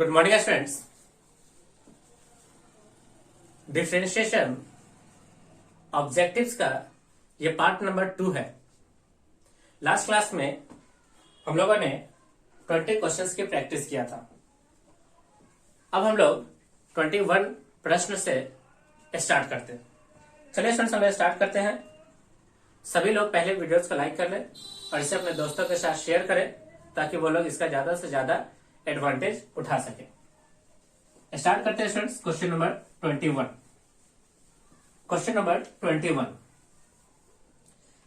Good morning students. Differentiation objectives का ये part number 2 है। लास्ट क्लास में हम लोगों ने 20 क्वेश्चंस की प्रैक्टिस किया था। अब हम लोग 21 प्रश्न से स्टार्ट करते हैं। चलिए स्टूडेंट्स, हम स्टार्ट करते हैं। सभी लोग पहले वीडियोस को लाइक कर लें और इसे अपने दोस्तों के साथ शेयर करें ताकि वो लोग इसका ज्यादा से ज्यादा एडवांटेज उठा सके। स्टार्ट करते हैं students. Question number 21। Question number 21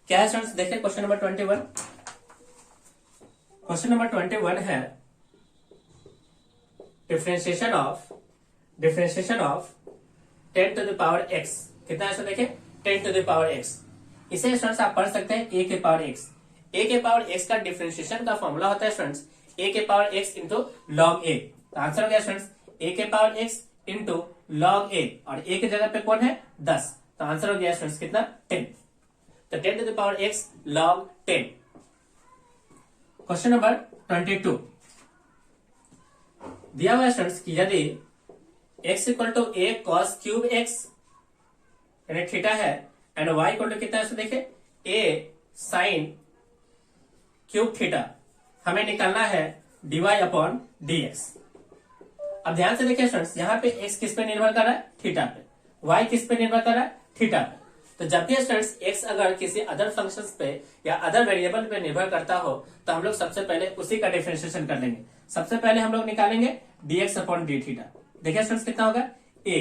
क्या है स्टूडेंट्स? देखिए क्वेश्चन नंबर 21। क्वेश्चन नंबर 21 है differentiation of 10 to the power x। कितना है? देखिए 10 टू द पावर x। इसे स्टूडेंट्स आप पढ़ सकते हैं a के पावर x। a के पावर x का डिफरेंशिएशन का फॉर्मूला होता है स्टूडेंट्स a के power x into log a। तो आंसर हो गया स्टूडेंट्स a के power x into log a, और a की जगह पे कौन है? 10। तो आंसर हो गया स्टूडेंट्स कितना? 10। तो 10 to the power x log 10। Question number 22 दिया हुआ है स्टूडेंट्स कि यदि x equal to a cos cube x यानी थीटा है एंड y इक्वल टू कितना है? देखिए a साइन क्यूब थीटा, हमें निकालना है dy अपॉन dx। अब ध्यान से देखिए स्टूडेंट्स, यहाँ पे x किस पे निर्भर कर रहा है? थीटा पे। y किस पे निर्भर कर रहा है? थीटा पे। तो जब भी स्टूडेंट्स x अगर किसी अदर फंक्शंस पे या अदर वेरिएबल पे निर्भर करता हो तो हम लोग सबसे पहले उसी का डिफरेंशिएशन कर लेंगे। सबसे पहले हम लोग निकालेंगे dx अपॉन डी थीटा। देखिए स्टूडेंट्स कितना होगा? a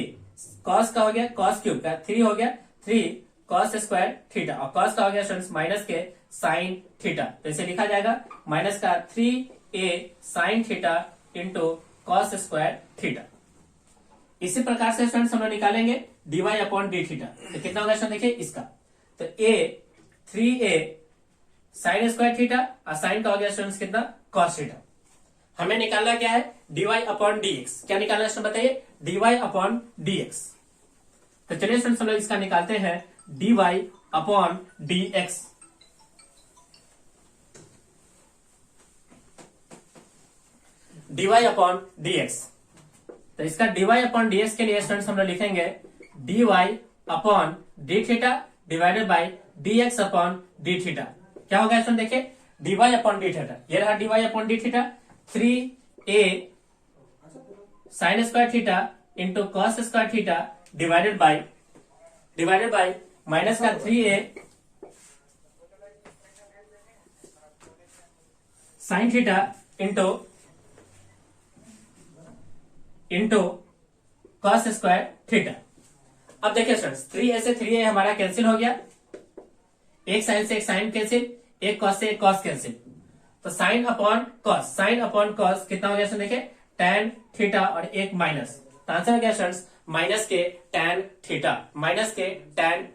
cos का हो गया, cos क्यूब का 3 हो गया, 3 cos स्क्वायर थीटा, और cos का हो गया स्टूडेंट्स माइनस के साइन थीटा। तो इसे लिखा जाएगा माइनस का 3a sine theta into cos square theta. इसी प्रकार से स्टूडेंट्स हम लोग निकालेंगे dy अपॉन डी थीटा। तो कितना होगा स्टूडेंट? देखिए इसका तो a 3a sine square theta और साइन का हो गया स्टूडेंट्स कितना? Cos theta. हमें निकालना क्या है? dy upon dx। क्या निकालना है बताइए? dy upon dx। तो चलिए स्टूडेंट्स हम लोग इसका निकालते हैं dy upon dx। dy upon dx। तो इसका dy अपॉन dx के लिए स्टूडेंट्स हम लोग लिखेंगे dy upon D theta divided by dx upon D theta. क्या होगा स्टूडेंट? देखिए dy अपॉन डी थीटा, ये रहा dy upon D theta, 3a sine square theta into cos square theta divided by minus का 3a sine theta into cos square theta. अब देखिए students 3a से 3a हमारा कैंसिल हो गया, एक साइन से एक साइन कैंसिल, एक कॉस से एक कॉस कैंसिल। तो साइन अपॉन कॉस कितना हो गया? देखिए tan थीटा और एक माइनस। तो आंसर हो गया स्टूडेंट्स माइनस के tan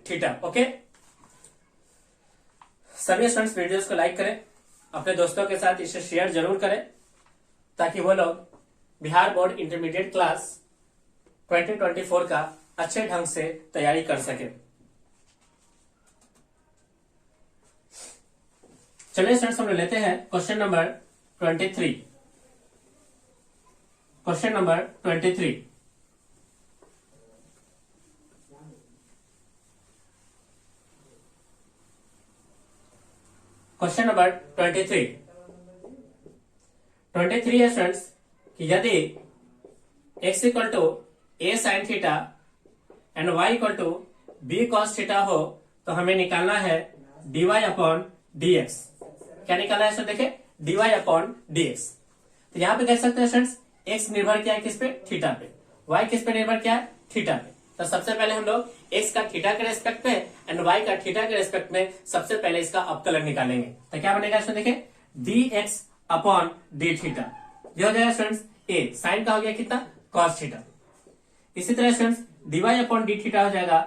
थीटा। ओके, सभी स्टूडेंट्स वीडियोस को लाइक करें, अपने दोस्तों के साथ इसे शेयर जरूर करें ताकि वो लोग बिहार बोर्ड इंटरमीडिएट क्लास 2024 का अच्छे ढंग से तैयारी कर सके। चलिए स्टूडेंट्स हम लेते हैं question number 23। Question number 23 question number 23 है स्टूडेंट्स कि यदि x equal to a sine theta and y equal to b cos theta हो तो हमें निकालना है dy अपॉन dx। क्या निकालना है? देखिए dy अपॉन dx। तो यहां पे देख सकते हैं स्टूडेंट्स x निर्भर किया है किस पे? थीटा पे। y किस पे निर्भर किया है? थीटा पे। तो सबसे पहले हम लोग x का थीटा के रेस्पेक्ट में एंड y का थीटा के रेस्पेक्ट में सबसे पहले इसका अवकलन निकालेंगे। तो क्या बनेगा इसमें? देखिए dx अपॉन डी थीटा, ये हो जाएगा स्टूडेंट्स a साइन का हो गया कितना? cos theta. इसी तरह students dy upon D theta हो जाएगा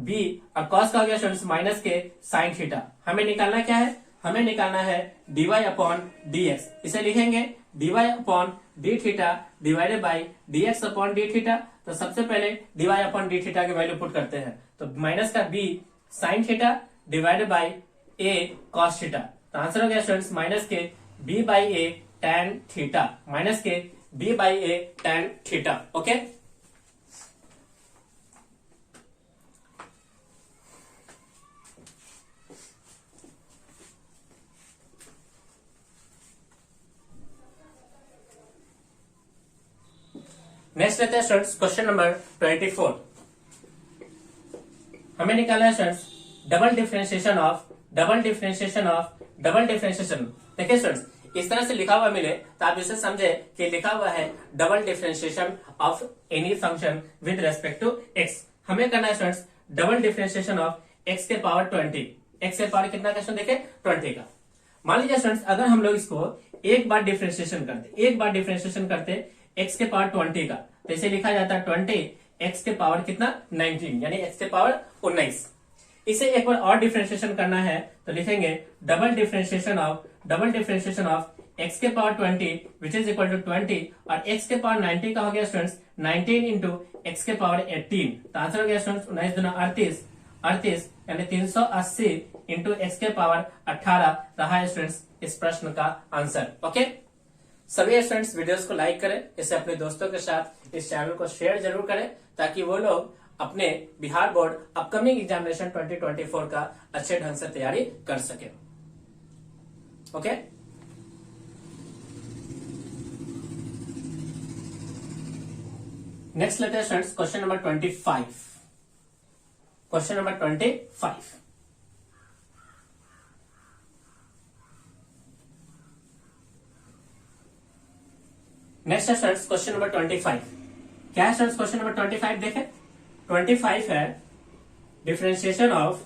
b और cos का हो गया स्टूडेंट्स माइनस के साइन थीटा। हमें निकालना क्या है? हमें निकालना है dy अपॉन dx। इसे लिखेंगे dy upon D theta divided by dx upon D theta. तो सबसे पहले dy अपॉन डी थीटा की वैल्यू पुट करते हैं, तो माइनस का b sine theta divided by a cos theta. तो आंसर हो गया स्टूडेंट्स माइनस के b by a tan theta, minus के b by A tan theta. Okay, next लेते हैं स्टूडेंट्स क्वेश्चन नंबर 24। हमें निकालना है स्टूडेंट्स डबल डिफरेंशिएशन। देखिए स्टूडेंट्स, इस तरह से लिखा हुआ मिले तो आप इसे समझे कि लिखा हुआ है double differentiation of any function with respect to X. हमें करना है students double differentiation of X के पावर 20। एक्स के पावर कितना क्वेश्चन देखे 20 का। मान लीजिए स्टूडेंट्स, अगर हम लोग इसको एक बार डिफरेंशिएशन करते एक्स के पावर 20 का, तो इसे लिखा जाता है 20 एक्स के पावर कितना 19, यानी एक्स के पावर 19। इसे एक बार और डिफरेंशिएशन करना है तो लिखेंगे डबल डिफरेंशिएशन ऑफ एक्स के power 20 which is equal to 20, और एक्स के पावर 90 का हो गया स्टूडेंट्स 19 इंटू एक्स के पावर 18। तो आंसर हो गया स्टूडेंट्स 19 दूना 38 यानी 380 इंटू एक्स के पावर 18 रहा है स्टूडेंट्स इस प्रश्न का आंसर। ओके, सभी स्टूडेंट्स वीडियोस को लाइक करें, इसे अपने दोस्तों के साथ इस चैनल को शेयर जरूर करें ताकि वो लोग अपने बिहार बोर्ड अपकमिंग एग्जामिनेशन 2024 का अच्छे ढंग से तैयारी कर सके। ओके, नेक्स्ट लेते हैं स्टूडेंट्स क्वेश्चन नंबर 25। नेक्स्ट है स्टूडेंट्स क्वेश्चन नंबर 25। क्या है स्टूडेंट्स क्वेश्चन नंबर 25 देखें। 25 है differentiation of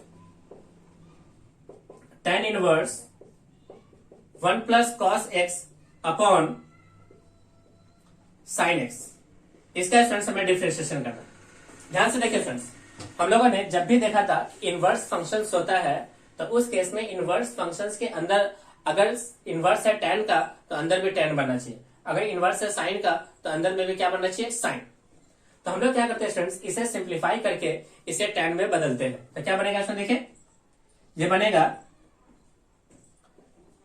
tan inverse 1 plus cos x upon sine x. इसका स्टूडेंट्स हमें डिफरेंशिएशन करना। ध्यान से देखिए स्टूडेंट्स, हम लोगों ने जब भी देखा था इनवर्स फंक्शंस होता है तो उस केस में इनवर्स फंक्शंस के अंदर अगर इनवर्स है tan का तो अंदर भी tan बनना चाहिए, अगर इनवर्स है साइन का तो अंदर में भी क्या बनना चाहिए साइन। तो हम लोग क्या करते हैं स्टूडेंट्स, इसे सिंप्लीफाई करके इसे tan में बदलते हैं। तो क्या बनेगा इसमें देखिए, ये बनेगा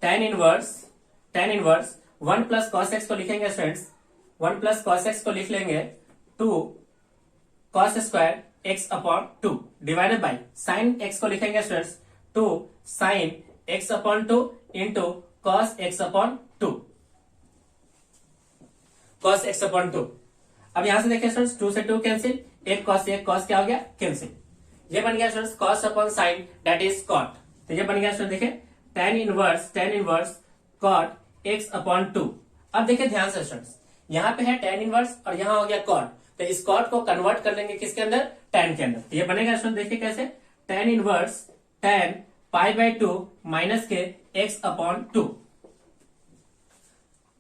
tan inverse 1 plus cos x को लिखेंगे स्टूडेंट्स, 1 प्लस कॉस एक्स को लिख लेंगे 2 cos square x upon 2 divided by sine x को लिखेंगे students 2 sine x upon 2 into cos x upon 2 cos x upon 2। अब यहां से देखिए स्टूडेंट्स 2 से 2 कैंसिल, एक cos क्या हो गया कैंसिल। ये बन गया students cos upon sine that is cot। तो ये बन गया स्टूडेंट देखिए tan inverse cot x upon 2। अब देखिए ध्यान से स्टूडेंट्स, यहाँ पे है tan इनवर्स और यहाँ हो गया cot, तो इस cot को कन्वर्ट कर लेंगे किसके अंदर tan के अंदर। तो ये बनेगा स्टूडेंट देखिए कैसे, tan inverse tan pi by 2 minus के x अपॉन 2।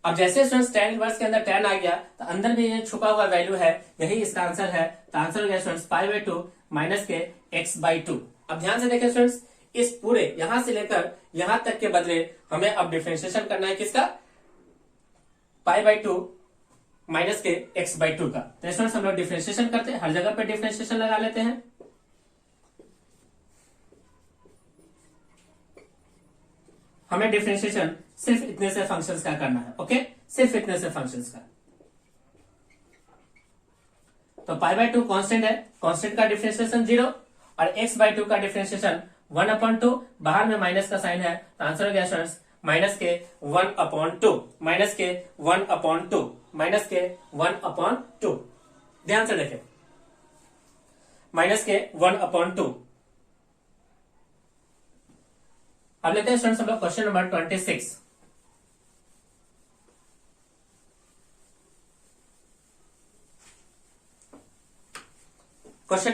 अब जैसे स्टूडेंट्स tan इनवर्स के अंदर tan आ गया तो अंदर भी ये छुपा हुआ वैल्यू है, यही इसका आंसर है। तो आंसर हो गया स्टूडेंट्स पाई बाई 2 माइनस के x बाई 2। अब ध्यान से देखें स्टूडेंट्स, इस पूरे यहां से लेकर यहां तक के बदले हमें अब डिफरेंशिएशन करना है किसका, पाई बाई 2 माइनस के x बाई 2 का। तो स्टूडेंट्स हम लोग डिफरेंशिएशन करते हैं, हर जगह पे डिफरेंशिएशन लगा लेते हैं। हमें डिफरेंशिएशन सिर्फ इतने से फंक्शंस का करना है। ओके, सिर्फ इतने से फंक्शंस का। तो पाई बाई 2 कांस्टेंट है, कांस्टेंट का डिफरेंशिएशन 0 और x बाई 2 का डिफरेंशिएशन 1 अपॉन 2, बाहर में माइनस का साइन है तो आंसर हो गया स्टूडेंट्स माइनस के 1 अपॉन 2, माइनस के 1 अपॉन 2, माइनस के 1 अपॉन 2। ध्यान से देखें, माइनस के 1 अपॉन 2। अब लेते हैं स्टूडेंट्स हम लोग क्वेश्चन नंबर 26। क्वेश्चन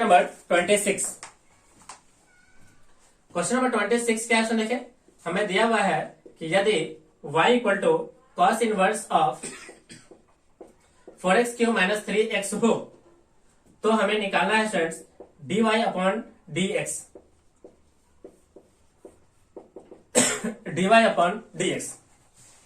नंबर 26 क्या है देखें, हमें दिया हुआ है कि यदि y equal to cos inverse of 4x cube minus 3x हो तो हमें निकालना है students dy upon dx। dy upon dx।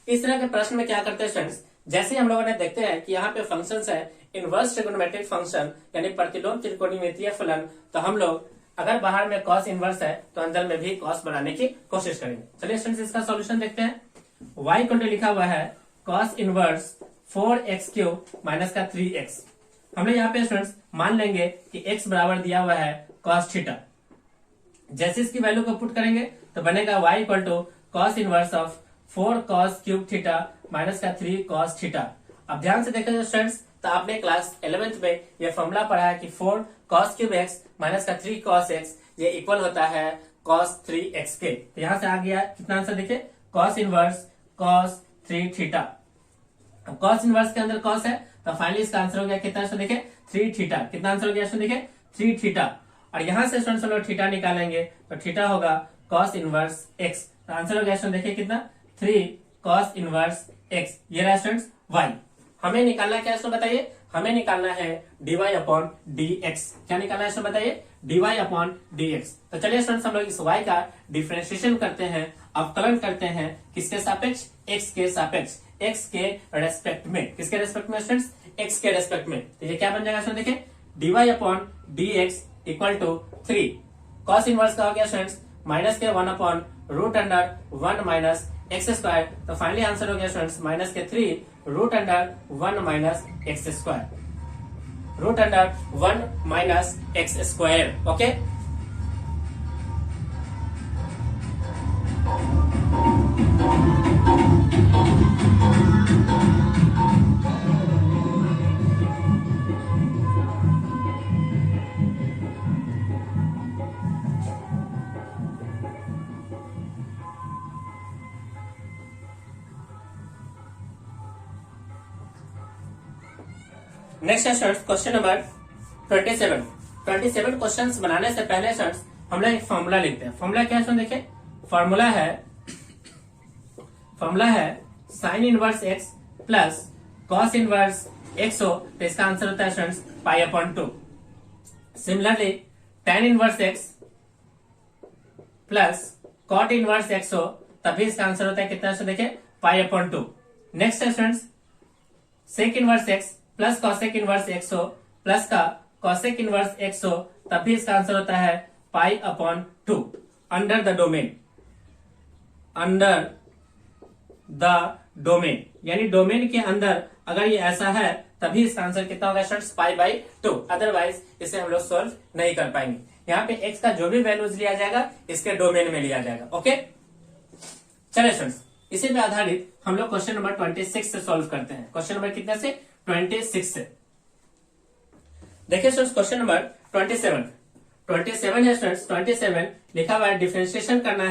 इस तरह के प्रश्न में क्या करते हैं स्टूडेंट्स, जैसे हम लोगों ने देखते हैं कि यहाँ पे फंक्शंस है इनवर्स ट्रिगोनोमेट्रिक फंक्शन यानी प्रतिलोम त्रिकोणमितीय फलन, तो हम लोग अगर बाहर में cos इनवर्स है तो अंदर में भी cos बनाने की कोशिश करेंगे। चलिए स्टूडेंट्स इसका सॉल्यूशन देखते हैं। y इक्वल टू लिखा हुआ है cos इनवर्स 4x³ माइनस का 3x। हमने यहाँ पे स्टूडेंट्स मान लेंगे कि x बराबर दिया हुआ है cos थीटा। जैसे इसकी वैल्यू को पुट करेंगे तो बनेगा y equal to cos inverse of 4cos³ theta minus का 3cos थीटा। अब ध्यान से देखें स्टूडेंट्स, तो आपने क्लास 11th में यह फॉर्मूला पढ़ा है कि 4cos³ माइनस का 3cos x ये इक्वल होता है cos 3x के। तो यहां से आ गया कितना आंसर देखिए, cos इनवर्स cos 3 थीटा। अब cos इनवर्स के अंदर cos है तो फाइनली इसका आंसर हो गया कितना, आंसर देखिए 3 थीटा। कितना आंसर हो गया देखिए 3 थीटा। और यहां से स्टूडेंट्स हम लोग थीटा निकालेंगे तो थीटा होगा cos इनवर्स x। तो आंसर हो गया देखिए कितना, 3 cos इनवर्स x। ये रहा स्टूडेंट्स y। हमें निकालना क्या है इसको बताइए, हमें निकालना है dy अपॉन dx। क्या निकालना है इसको बताइए, dy अपॉन dx। तो चलिए स्टूडेंट्स हम लोग इस y का डिफरेंशिएशन करते हैं, अवकलन करते हैं किसके सापेक्ष, x के सापेक्ष, x के रेस्पेक्ट में। किसके रेस्पेक्ट में स्टूडेंट्स, x के रेस्पेक्ट में। तो ये क्या बन जाएगा स्टूडेंट देखिए, dy upon dx equal to 3 cos inverse का हो गया स्टूडेंट्स माइनस के 1 upon root under 1 minus x square. तो फाइनली आंसर हो गया स्टूडेंट्स माइनस के 3 root under 1 minus x square, root under 1 minus x square. Okay, next है students question number 27। 27 questions बनाने से पहले स्टूडेंट्स हम लोग एक फॉर्मूला लिखते हैं। फॉर्मूला क्या है देखिए, फॉर्मूला है sine inverse x plus cos inverse x हो तो इसका आंसर होता है students pi upon 2। Similarly tan inverse x plus cot inverse x हो तभी इसका आंसर होता है कितना, देखिए पाई अपॉन 2। नेक्स्ट है students sec inverse x plus cosec inverse x हो प्लस का कॉसेक इनवर्स x हो तब भी इसका आंसर होता है pi upon 2 under the domain, under the domain, यानी डोमेन के अंदर अगर ये ऐसा है तभी इसका आंसर कितना होगा स्टूडेंट्स, पाई बाई 2। अदरवाइज इसे हम लोग सोल्व नहीं कर पाएंगे। यहाँ पे x का जो भी वैल्यूज लिया जाएगा इसके डोमेन में लिया जाएगा। ओके, चलिए स्टूडेंट्स इसी पे आधारित हम लोग क्वेश्चन नंबर 26 से सॉल्व करते हैं। क्वेश्चन नंबर कितने से, 26 से। देखिए स्टूडेंट्स क्वेश्चन नंबर 27 है स्टूडेंट्स। 27 लिखा हुआ है डिफरेंशिएशन करना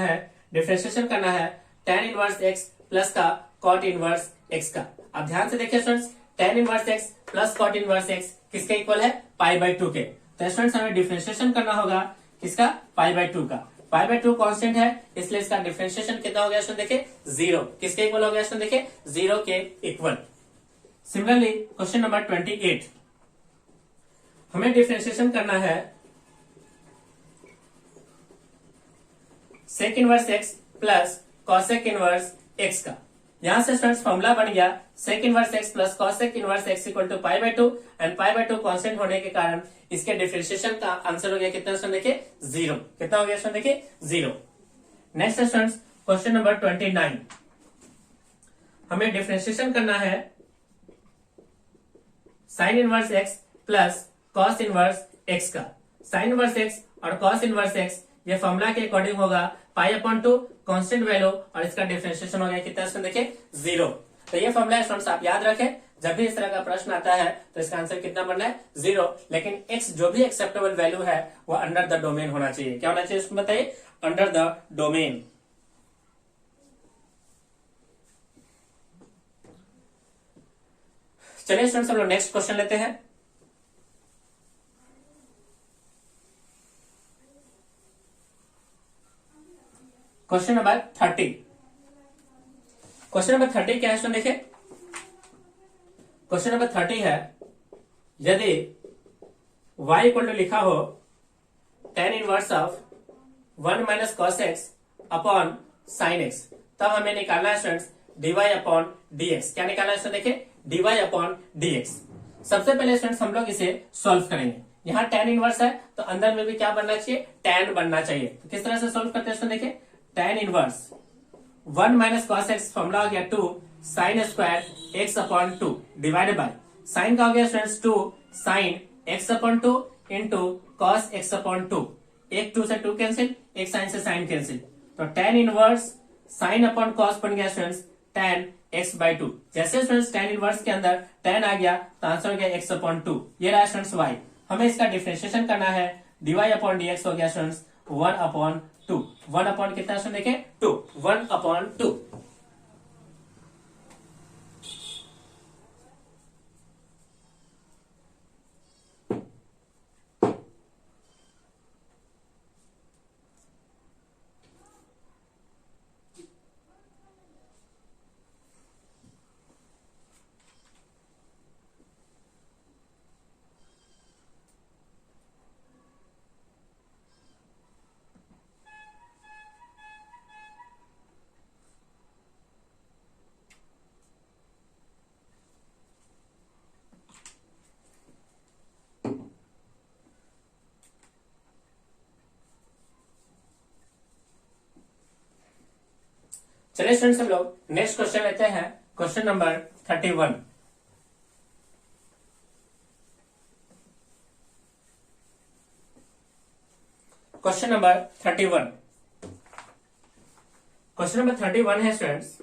है tan इनवर्स x प्लस का cot इनवर्स x का। अब ध्यान से देखिए students, tan inverse x plus cot inverse x किसके इक्वल है, पाई बाई 2 के। तो स्टूडेंट्स हमें डिफरेंशिएशन करना होगा किसका, पाई बाई 2 का। पाई बाई 2 कांस्टेंट है इसलिए इसका डिफरेंशिएशन कितना हो गया स्टूडेंट देखिए, 0। किसके इक्वल हो गया स्टूडेंट देखिए, 0 के इक्वल। सिमिलरली क्वेश्चन नंबर 28 हमें डिफरेंशिएशन करना है sec inverse x plus cosec inverse x का। यहां से स्टूडेंट्स फॉर्मूला बन गया sec inverse x plus cosec inverse x equal to pi by 2 and pi by 2 constant होने के कारण इसके डिफरेंशिएशन का आंसर हो गया कितना स्टूडेंट देखिए, 0। कितना हो गया स्टूडेंट देखिए, 0। नेक्स्ट स्टूडेंट्स क्वेश्चन नंबर 29 हमें डिफरेंशिएशन करना है sine inverse x plus cos inverse x का। साइन इनवर्स x और कॉस इनवर्स x ये फॉर्मूला के अकॉर्डिंग होगा पाई अपॉन 2 कांस्टेंट वैल्यू और इसका डिफरेंशिएशन हो गया कितना स्टूडेंट देखिए, 0। तो ये फॉर्मूला स्टूडेंट्स आप याद रखें, जब भी इस तरह का प्रश्न आता है तो इसका आंसर कितना बनना है, 0। लेकिन x जो भी एक्सेप्टेबल वैल्यू है वो अंडर द डोमेन होना चाहिए। क्या होना चाहिए उसमें बताइए, अंडर द डोमेन। चलिए स्टूडेंट्स हम लोग नेक्स्ट क्वेश्चन लेते हैं। Question number 30। क्वेश्चन नंबर 30 क्या है स्टूडेंट देखिए, क्वेश्चन नंबर 30 है यदि y इक्वल टू लिखा हो tan inverse of 1 minus cos x upon sine x, तब हमें निकालना है स्टूडेंट्स dy अपॉन dx। क्या निकालना है स्टूडेंट देखिए, dy अपॉन dx। सबसे पहले स्टूडेंट्स हम लोग इसे सॉल्व करेंगे। यहाँ tan इनवर्स है तो अंदर में भी क्या बनना चाहिए, tan बनना चाहिए। तो किस तरह से सॉल्व करते हैं स्टूडेंट देखिए, tan inverse 1 minus cos x formula हो गया 2 sine square x upon two divided by sine का हो गया students 2 sine x upon two into cos x upon two, एक 2 से 2 कैंसिल, एक साइन से साइन कैंसिल, तो tan inverse sine upon cos बन गया students tan x by two. जैसे स्टूडेंट्स tan इनवर्स के अंदर tan आ गया तो आंसर हो गया x अपॉन टू, ये रहा स्टूडेंट्स y। हमें इसका डिफरेंशिएशन करना है, dy अपॉन dx हो गया स्टूडेंट्स 1 अपॉन टू, 1 अपॉन कितना स्टूडेंट देखे 2, 1 अपॉन टू। चलिए स्टूडेंट्स हम लोग नेक्स्ट क्वेश्चन लेते हैं, question number 31। Question number 31, question number 31 है स्टूडेंट्स,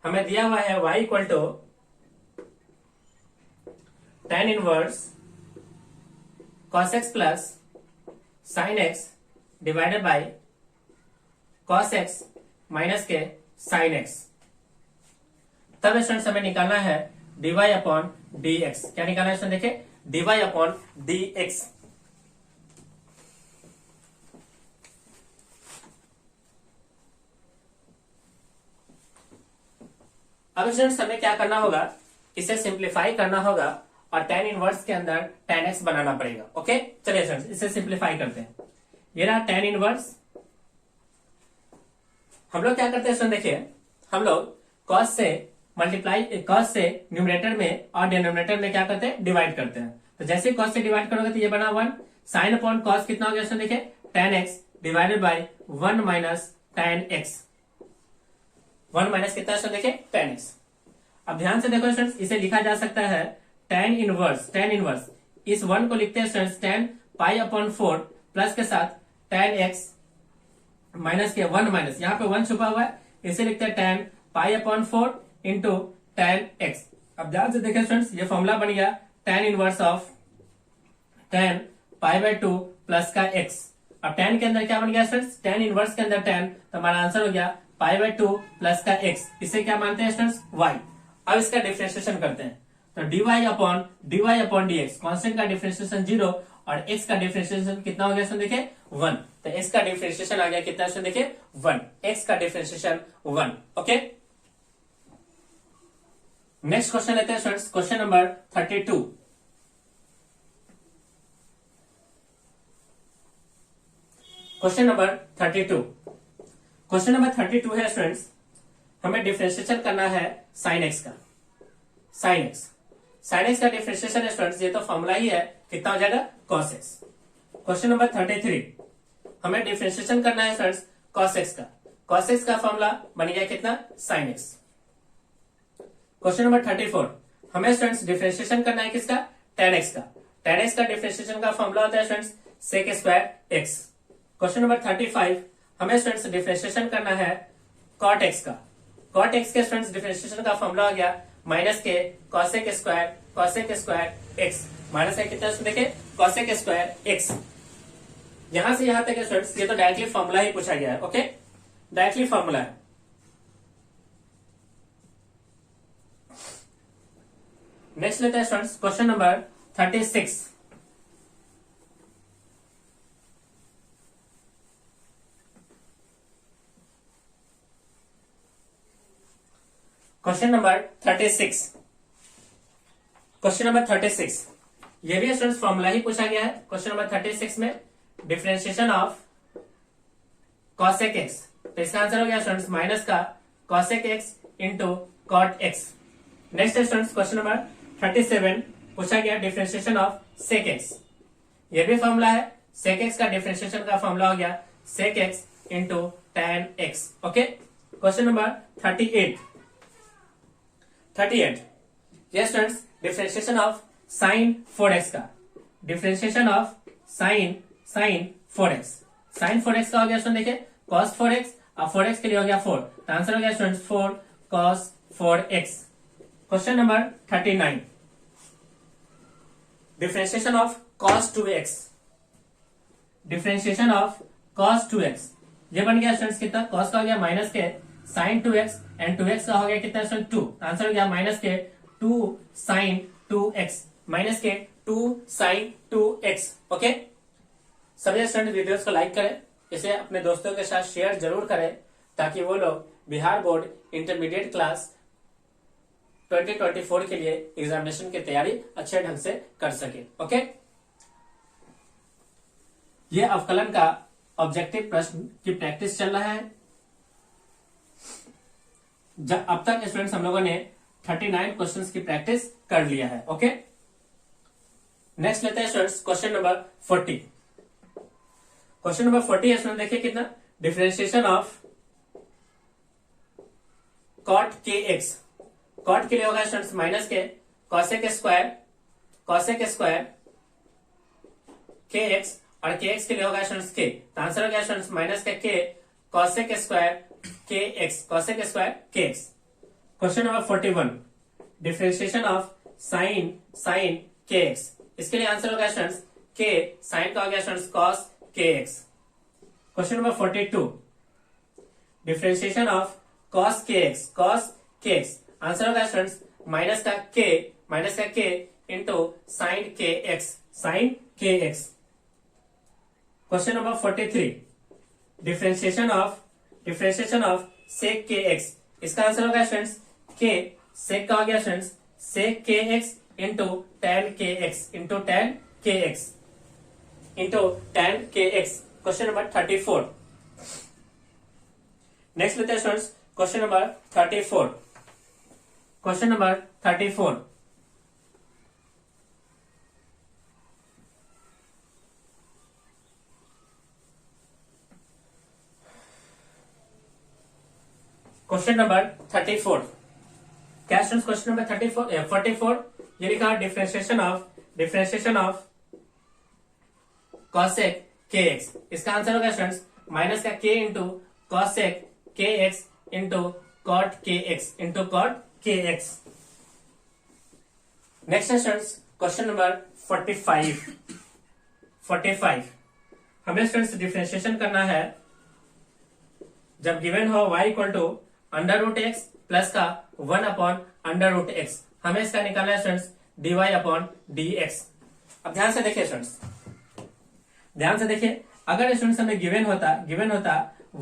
हमें दिया हुआ है y equal to tan inverse cos x plus sin x divided by cos x minus के sin x। तब स्टूडेंट्स हमें निकालना है dy अपॉन dx। क्या निकालना है स्टूडेंट, देखिए dy अपॉन dx। अब स्टूडेंट्स हमें क्या करना होगा, इसे सिंप्लीफाई करना होगा और tan इनवर्स के अंदर tan x बनाना पड़ेगा। ओके चलिए स्टूडेंट्स इसे सिंप्लीफाई करते हैं। ये रहा tan इनवर्स, हम लोग क्या करते हैं स्टूडेंट, देखिए हम लोग cos से मल्टीप्लाई, cos से न्यूमरेटर में और डिनोमिनेटर में क्या करते हैं, डिवाइड करते हैं। तो जैसे cos से डिवाइड करोगे तो ये बना 1, साइन अपॉन cos कितना हो गया स्टूडेंट, देखिए tan x divided bye 1 minus tan x, 1 minus कितना स्टूडेंट, देखिए tan x। अब ध्यान से देखो स्टूडेंट्स, इसे लिखा जा सकता है tan इनवर्स इस 1 को लिखते हैं students tan pi upon 4 plus के साथ tan x माइनस के 1 माइनस, यहाँ पे 1 छुपा हुआ है, इसे लिखते हैं tan pi upon 4 into tan x। अब ध्यान से देखें स्टूडेंट्स, ये फॉर्मूला बन गया tan inverse of tan pi by 2 plus का x। अब tan के अंदर क्या बन गया स्टूडेंट्स, tan इनवर्स के अंदर tan, तो हमारा आंसर हो गया पाई बाय 2 प्लस का x। इसे क्या मानते हैं स्टूडेंट्स, y। अब इसका डिफरेंशिएशन करते हैं, तो dy अपॉन dx, कांस्टेंट का डिफरेंशिएशन 0 और x का डिफरेंशिएशन कितना हो गया, देखिए 1, तो x का डिफरेंशिएशन आ गया कितना, देखिए 1, x का डिफरेंशिएशन 1। ओके नेक्स्ट क्वेश्चन लेते हैं students, question number 32। Question number 32, question number 32 है स्टूडेंट्स, हमें डिफरेंशिएशन करना है sin x का। sin x का डिफरेंशिएशन है स्टूडेंट्स, ये तो फॉर्मूला ही है, कितना हो जाएगा cos x। क्वेश्चन नंबर 33, हमें डिफरेंशिएशन करना है स्टूडेंट्स cos x का। cos x का फॉर्मूला बन गया कितना, sin x। क्वेश्चन नंबर 34, हमें स्टूडेंट्स डिफरेंशिएशन करना है किसका, tan x का। tan x का डिफरेंशिएशन का फॉर्मूला होता है students sec square x। Question number 35, हमें स्टूडेंट्स डिफरेंशिएशन करना है cot x का। cot x के स्टूडेंट्स डिफरेंशिएशन का फॉर्मूला हो गया माइनस के cosec स्क्वायर x, माइनस है कितना देखिए cosec स्क्वायर x। यहां से यहां तक स्टूडेंट्स ये तो डायरेक्टली फॉर्मूला ही पूछा गया है। ओके डायरेक्टली फॉर्मूला है। नेक्स्ट लेते हैं students question number 36। Question number 36, question number 36, ये भी स्टूडेंट्स फॉर्मूला ही पूछा गया है। क्वेश्चन नंबर 36 में डिफरेंशिएशन ऑफ cosec x, तो इसका आंसर हो गया स्टूडेंट्स माइनस का cosec x into cot x। Next students question number 37 पूछा गया डिफरेंशिएशन ऑफ sec x, ये भी फॉर्मूला है, sec x का डिफरेंशिएशन का फॉर्मूला हो गया sec x into tan x। Okay question number 38, 38। ये students differentiation of sine 4x का, differentiation of sine 4x, sign 4x का हो गया स्टूडेंट देखिए cos 4x, अब 4x के लिए हो गया 4, तो आंसर हो गया students 4 cos 4x। Question number 39, differentiation of cos 2x, differentiation of cos 2x, ये बन गया स्टूडेंट्स कितना, cos का हो गया माइनस के sin 2x एंड 2x का हो गया कितना स्टूडेंट 2, आंसर हो गया माइनस के 2 sin 2x, माइनस के 2 sin 2x। ओके, सभी स्टूडेंट वीडियोस को लाइक करें, इसे अपने दोस्तों के साथ शेयर जरूर करें ताकि वो लोग बिहार बोर्ड इंटरमीडिएट क्लास 2024 के लिए एग्जामिनेशन की तैयारी अच्छे ढंग से कर सके। ओके, ये अवकलन का ऑब्जेक्टिव प्रश्न की प्रैक्टिस चल रहा है। अब तक स्टूडेंट्स हम लोगों ने 39 क्वेश्चंस की प्रैक्टिस कर लिया है। ओके, नेक्स्ट लेते हैं students question number 40। Question number 40 है स्टूडेंट, देखिए कितना, differentiation of cot kx, cot के लिए होगा स्टूडेंट्स माइनस के cosec स्क्वायर kx, और kx के लिए होगा स्टूडेंट्स k, तो आंसर हो गया स्टूडेंट्स माइनस के k cosec square kx। Question number 41, differentiation of sine kx, इसके लिए आंसर होगा स्टूडेंट्स k, साइन का हो गया students cos kx। Question number 42, differentiation of cos kx, answer होगा स्टूडेंट्स माइनस का k into sine kx। Question number 43, differentiation of sec kx, इसका answer होगा स्टूडेंट्स k, sec का हो गया students sec kx into tan kx। Question number 34, next लेते हैं students question number 34। Question number 34, question number 34 क्या students, question number 44 ये लिखा डिफरेंशिएशन ऑफ cosec kx, इसका आंसर होगा स्टूडेंट्स माइनस का k into cosec kx into cot kx। Next है students question number 45। हमें स्टूडेंट्स डिफरेंशिएशन करना है जब गिवन हो y equal to under root x plus का 1 अपॉन अंडर रूट एक्स, हमें इसका निकालना है स्टूडेंट्स dy अपॉन dx। अब ध्यान से देखिए स्टूडेंट्स, अगर स्टूडेंट्स हमें गिवन होता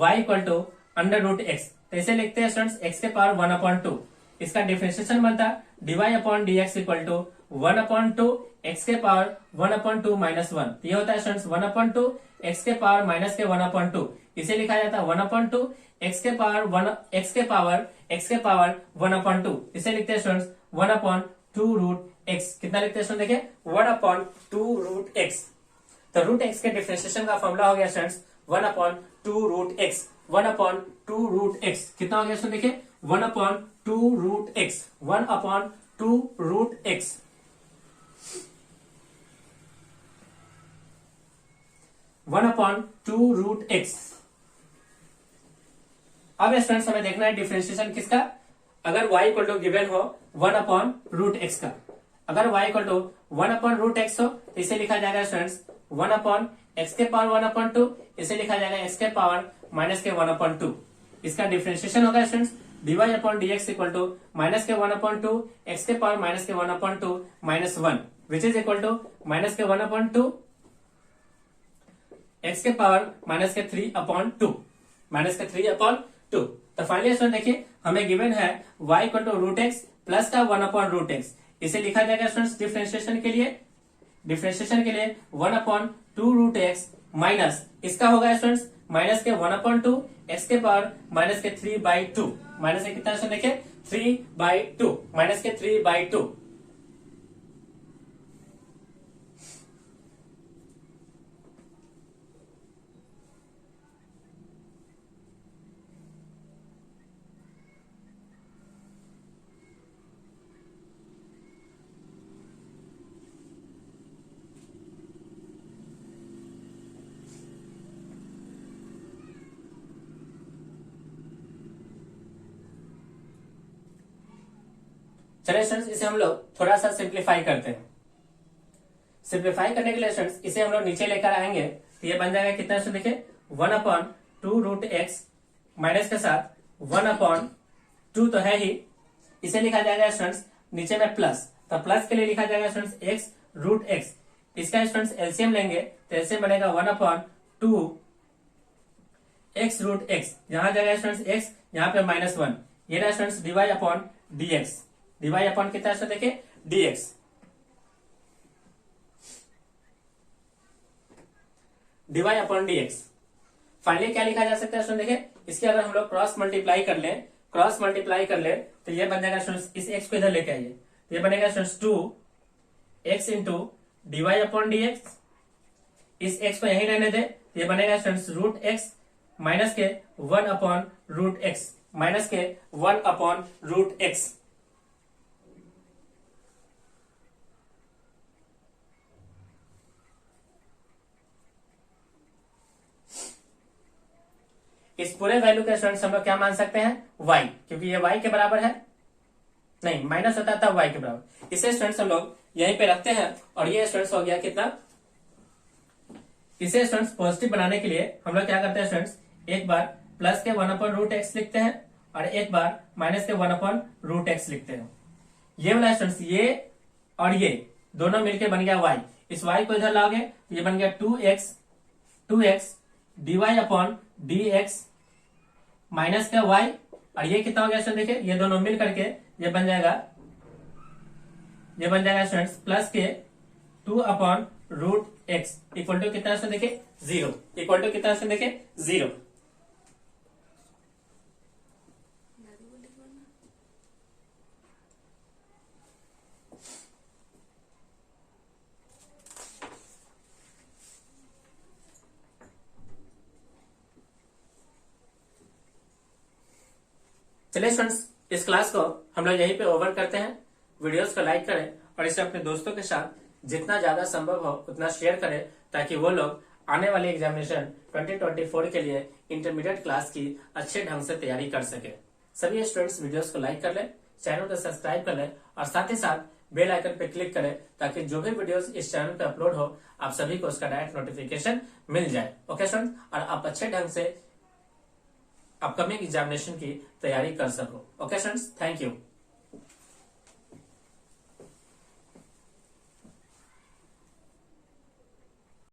y equal to under root x, तो इसे लिखते हैं स्टूडेंट्स x के पावर 1 अपॉन 2, इसका डिफरेंशिएशन बनता dy upon dx equal to 1 upon 2 x के पावर 1 अपॉन 2 माइनस 1, तो ये होता है स्टूडेंट्स 1 अपॉन 2 x के पावर माइनस के 1 अपॉन 2, इसे लिखा जाता है 1 अपॉन 2 x के पावर 1 अपॉन 2, इसे लिखते हैं स्टूडेंट्स 1 अपॉन 2 रूट x। कितना लिखते हैं स्टूडेंट, देखिए 1 अपॉन 2 रूट x, तो रूट x के डिफरेंशिएशन का फॉर्मूला हो गया students 1 upon 2 root x, 1 upon 2 root x कितना हो गया स्टूडेंट, देखिए 1 upon 2 root x, 1 upon 2 root x। One upon 2 root x। अब स्टूडेंट्स हमें देखना है डिफरेंशिएशन किसका, अगर y इक्वल टू गिवन हो 1 अपॉन रूट x का, अगर y equal to 1 upon root x हो तो इसे लिखा जाएगा स्टूडेंट्स 1 अपॉन x के पावर 1 अपॉन 2, इसे लिखा जाएगा x के पावर माइनस के 1 अपॉन 2, इसका डिफरेंशिएशन होगा students dy upon dx equal to minus के 1 अपॉन 2 x के पावर माइनस के 1 upon 2 minus 1 which is equal to minus के 1 अपॉन 2 x के पावर माइनस के 3 अपॉन 2, माइनस के 3 अपॉन 2। तो फाइनली स्टूडेंट देखिए हमें गिवन है y equal to root x plus का 1 अपॉन रूट एक्स, इसे लिखा जाएगा स्टूडेंट्स डिफरेंशिएशन के लिए 1 अपॉन 2 रूट एक्स माइनस इसका होगा स्टूडेंट्स माइनस के 1 अपॉन 2 एक्स के पावर माइनस के 3/2, माइनस के कितना स्टूडेंट देखिए 3/2, माइनस के 3/2। चलिए स्टूडेंट्स इसे हम लोग थोड़ा सा सिंप्लीफाई करते हैं। सिंप्लीफाई करने के लिए स्टूडेंट्स इसे हम लोग नीचे लेकर आएंगे तो ये बन जाएगा कितना स्टूडेंट देखिए 1/2 √x माइनस के साथ 1/2 तो है ही, इसे लिखा जाएगा स्टूडेंट्स नीचे में प्लस, तो प्लस के लिए लिखा जाएगा स्टूडेंट्स x√x। इसका स्टूडेंट्स एलसीएम लेंगे तो एलसीएम बनेगा 1/2 x√x, यहां जाएगा स्टूडेंट्स x, यहाँ पे -1, ये ना स्टूडेंट्स dy/dx, dy/ कितना है देखिए dx, dy/dx। फाइनली क्या लिखा जा सकता है स्टूडेंट देखिए, इसके अगर हम लोग क्रॉस मल्टीप्लाई कर ले तो ये बन जाएगा स्टूडेंट्स, इस x को इधर लेके आइए तो ये बनेगा स्टूडेंट्स 2x इंटू dy/dx, इस x को यहीं रहने दे तो ये बनेगा स्टूडेंट्स √x माइनस के 1/√x, माइनस के 1/√x। इस पूरे वैल्यू के स्टूडेंट्स हम लोग क्या मान सकते हैं y, क्योंकि ये y के बराबर है, नहीं माइनस होता था y के बराबर, इसे स्टूडेंट्स हम लोग यहीं पे रखते हैं और ये स्टूडेंट्स हो गया कितना। इसे स्टूडेंट्स पॉजिटिव बनाने के लिए हम लोग क्या करते हैं स्टूडेंट्स, एक बार प्लस के 1/√x लिखते हैं और एक बार माइनस के 1/√x लिखते हैं। ये वाला स्टूडेंट्स ये और ये दोनों मिलके बन गया y, इस y को इधर लाओगे तो ये बन गया 2x dy/dx माइनस का y, और ये कितना हो गया स्टूडेंट देखिए, ये दोनों मिल करके ये बन जाएगा स्टूडेंट्स प्लस के 2/√x इक्वल टू कितना स्टूडेंट देखिए 0, इक्वल टू कितना स्टूडेंट देखिए 0। चलिए स्टूडेंट्स इस क्लास को हम लोग यहीं पे ओवर करते हैं। वीडियोस को लाइक करें और इसे अपने दोस्तों के साथ जितना ज्यादा संभव हो उतना शेयर करें, ताकि वो लोग आने वाले एग्जामिनेशन 2024 के लिए इंटरमीडिएट क्लास की अच्छे ढंग से तैयारी कर सके। सभी स्टूडेंट्स वीडियोस को लाइक कर लें, चैनल को सब्सक्राइब कर लें और साथ ही साथ बेल आइकन पे क्लिक करें, ताकि जो भी वीडियोस इस चैनल पे अपलोड हो आप सभी को उसका डायरेक्ट नोटिफिकेशन मिल जाए। ओके स्टूडेंट्स, और आप अच्छे ढंग से अपकमिंग एग्जामिनेशन की तैयारी कर सको। Okay students, thank you.